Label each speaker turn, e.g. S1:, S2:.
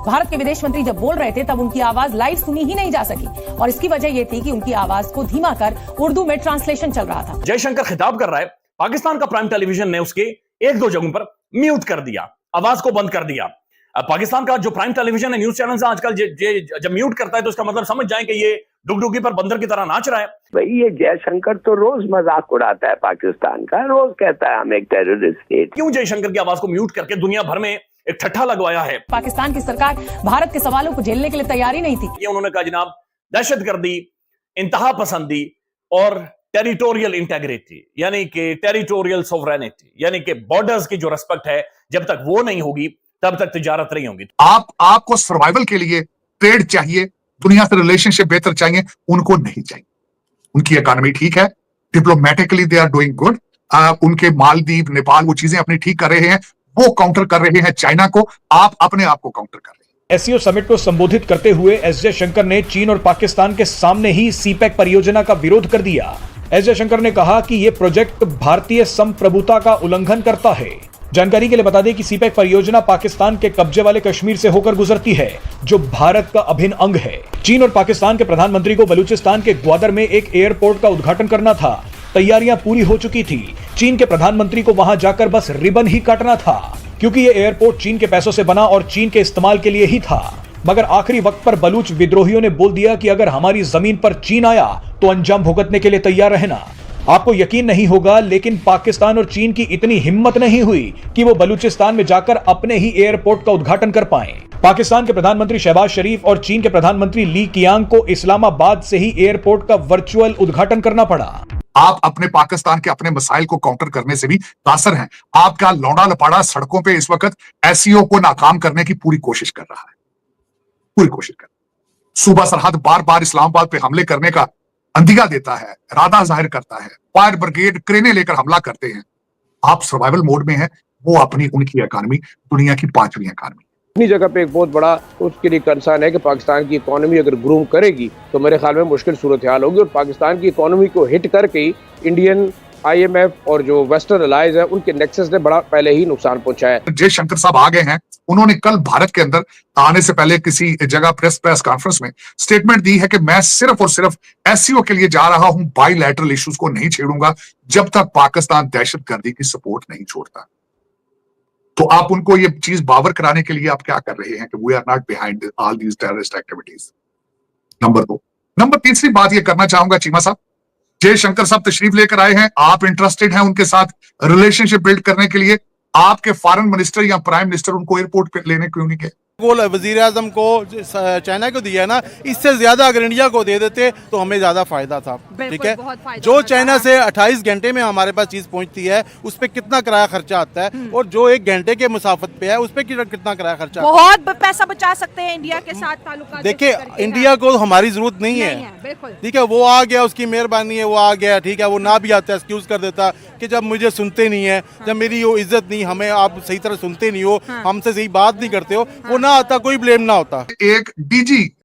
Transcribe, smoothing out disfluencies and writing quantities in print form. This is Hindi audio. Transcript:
S1: भारत के विदेश मंत्री जब बोल रहे थे तब उनकी आवाज लाइव सुनी ही नहीं जा सकी और इसकी वजह यह थी कि उनकी आवाज को धीमा कर उर्दू में ट्रांसलेशन चल रहा था।
S2: जयशंकर खिताब कर रहा है, पाकिस्तान का प्राइम टेलीविजन ने उसके एक दो जगहों पर म्यूट कर दिया, आवाज को बंद कर दिया। पाकिस्तान का जो प्राइम टेलीविजन है, न्यूज चैनल आजकल जब म्यूट करता है तो इसका मतलब समझ जाए कि ये डुगडुगी पर बंदर की तरह नाच रहा है।
S3: भाई ये जयशंकर तो रोज मजाक उड़ाता है पाकिस्तान का, रोज कहता है हम एक टेररिस्ट स्टेट।
S2: क्यों जयशंकर की आवाज को म्यूट करके दुनिया भर में एक ठट्ठा लगवाया है?
S1: पाकिस्तान की सरकार भारत के सवालों को झेलने के लिए तैयार ही नहीं थी।
S2: ये उन्होंने कहा जनाब दहशतगर्दी, इंतहा पसंदी और टेरिटोरियल इंटेग्रिटी यानी कि टेरिटोरियल सोवरेनिटी यानी कि बॉर्डर्स की जो रिस्पेक्ट है, जब तक वो नहीं होगी तब तक तिजारत नहीं होगी।
S4: आपको सर्वाइवल के लिए ट्रेड चाहिए, दुनिया से रिलेशनशिप बेहतर चाहिए, उनको नहीं चाहिए। उनकी इकोनॉमी ठीक है, diplomatically they are doing good, उनके मालदीव, नेपाल वो चीजें अपनी ठीक कर रहे हैं, वो काउंटर कर रहे हैं चाइना को, आप अपने आप को काउंटर कर रहे हैं।
S5: एससीओ समिट को संबोधित करते हुए एस जयशंकर ने चीन और पाकिस्तान के सामने ही सीपैक परियोजना का विरोध कर दिया। एस जयशंकर ने कहा कि यह प्रोजेक्ट भारतीय संप्रभुता का उल्लंघन करता है। जानकारी के लिए बता दें कि सीपैक परियोजना पाकिस्तान के कब्जे वाले कश्मीर से होकर गुजरती है, जो भारत का अभिन्न अंग है। चीन और पाकिस्तान के प्रधानमंत्री को बलूचिस्तान के ग्वादर में एक एयरपोर्ट का उद्घाटन करना था। तैयारियां पूरी हो चुकी थी। चीन के प्रधानमंत्री को वहां जाकर बस रिबन ही काटना था, क्योंकि ये एयरपोर्ट चीन के पैसों से बना और चीन के इस्तेमाल के लिए ही था। मगर आखिरी वक्त पर बलूच विद्रोहियों ने बोल दिया कि अगर हमारी जमीन पर चीन आया तो अंजाम भुगतने के लिए तैयार रहना। आपको यकीन नहीं होगा, लेकिन पाकिस्तान और चीन की इतनी हिम्मत नहीं हुई कि वो बलूचिस्तान में जाकर अपने ही एयरपोर्ट का उद्घाटन कर पाएं। पाकिस्तान के प्रधानमंत्री शहबाज शरीफ और चीन के प्रधानमंत्री ली कियांग को इस्लामाबाद से ही एयरपोर्ट का वर्चुअल उद्घाटन करना पड़ा।
S4: आप अपने पाकिस्तान के अपने मसाइल को काउंटर करने से भी तासर हैं। आपका लौंडा लपाड़ा सड़कों पे इस वक्त एससीओ को नाकाम करने की पूरी कोशिश कर रहा है, पूरी कोशिश कर। सूबा सरहद बार बार इस्लामाबाद पे हमले करने का अंदिया देता है, इरादा जाहिर करता है, फायर ब्रिगेड क्रेनें लेकर हमला करते हैं। आप सर्वाइवल मोड में हैं, वो अपनी उनकी इकॉनमी दुनिया की 5वीं इकॉनमी।
S6: अपनी जगह पे एक बहुत बड़ा उसके लिए कंसर्न है कि पाकिस्तान की इकोनॉमी अगर ग्रूम करेगी तो मेरे ख्याल में मुश्किल सूरत हाल होगी और पाकिस्तान की इकोनॉमी को हिट करके ही इंडियन IMF और जो वेस्टर्न अलाइज है उनके नेक्सस ने बड़ा पहले ही नुकसान पहुंचाया है।
S4: जयशंकर साहब आ गए हैं, उन्होंने कल भारत के अंदर आने से पहले किसी जगह प्रेस कॉन्फ्रेंस में स्टेटमेंट दी है कि मैं सिर्फ और सिर्फ एससीओ के लिए जा रहा हूं, बाइलैटरल इश्यूज को नहीं छेड़ूंगा जब तक पाकिस्तान दहशतगर्दी की सपोर्ट नहीं छोड़ता। तो आप उनको ये चीज बावर कराने के लिए आप क्या कर रहे हैं कि we are not behind all these terrorist activities. Number 2। Number तीसरी बात ये करना चाहूंगा, चीमा साहब, जयशंकर साहब तशरीफ लेकर आए हैं, आप इंटरेस्टेड हैं उनके साथ रिलेशनशिप बिल्ड करने के लिए, आपके फॉरेन मिनिस्टर या प्राइम मिनिस्टर उनको एयरपोर्ट पे लेने क्यों नहीं गए?
S7: वजीर आजम को चाइना को दिया ना, इससे ज्यादा अगर इंडिया को दे देते तो हमें ज्यादा फायदा था। ठीक है, जो चाइना से 28 घंटे में हमारे पास चीज पहुंचती है उस पर कितना किराया खर्चा आता है और जो 1 घंटे के मुसाफत पे है उस पर कितना किराया खर्चा,
S8: बहुत पैसा बचा सकते हैं इंडिया के साथ ताल्लुकात।
S7: देखिए इंडिया को हमारी जरूरत नहीं है, ठीक है, वो आ गया, उसकी मेहरबानी है, वो आ गया, ठीक है, वो ना भी आता है एक्सक्यूज कर देता कि जब मुझे सुनते नहीं है, जब मेरी वो इज्जत नहीं, हमें आप सही तरह सुनते नहीं हो, हमसे सही बात नहीं करते हो, वो ना आता, कोई ब्लेम ना होता।
S4: एक डीजी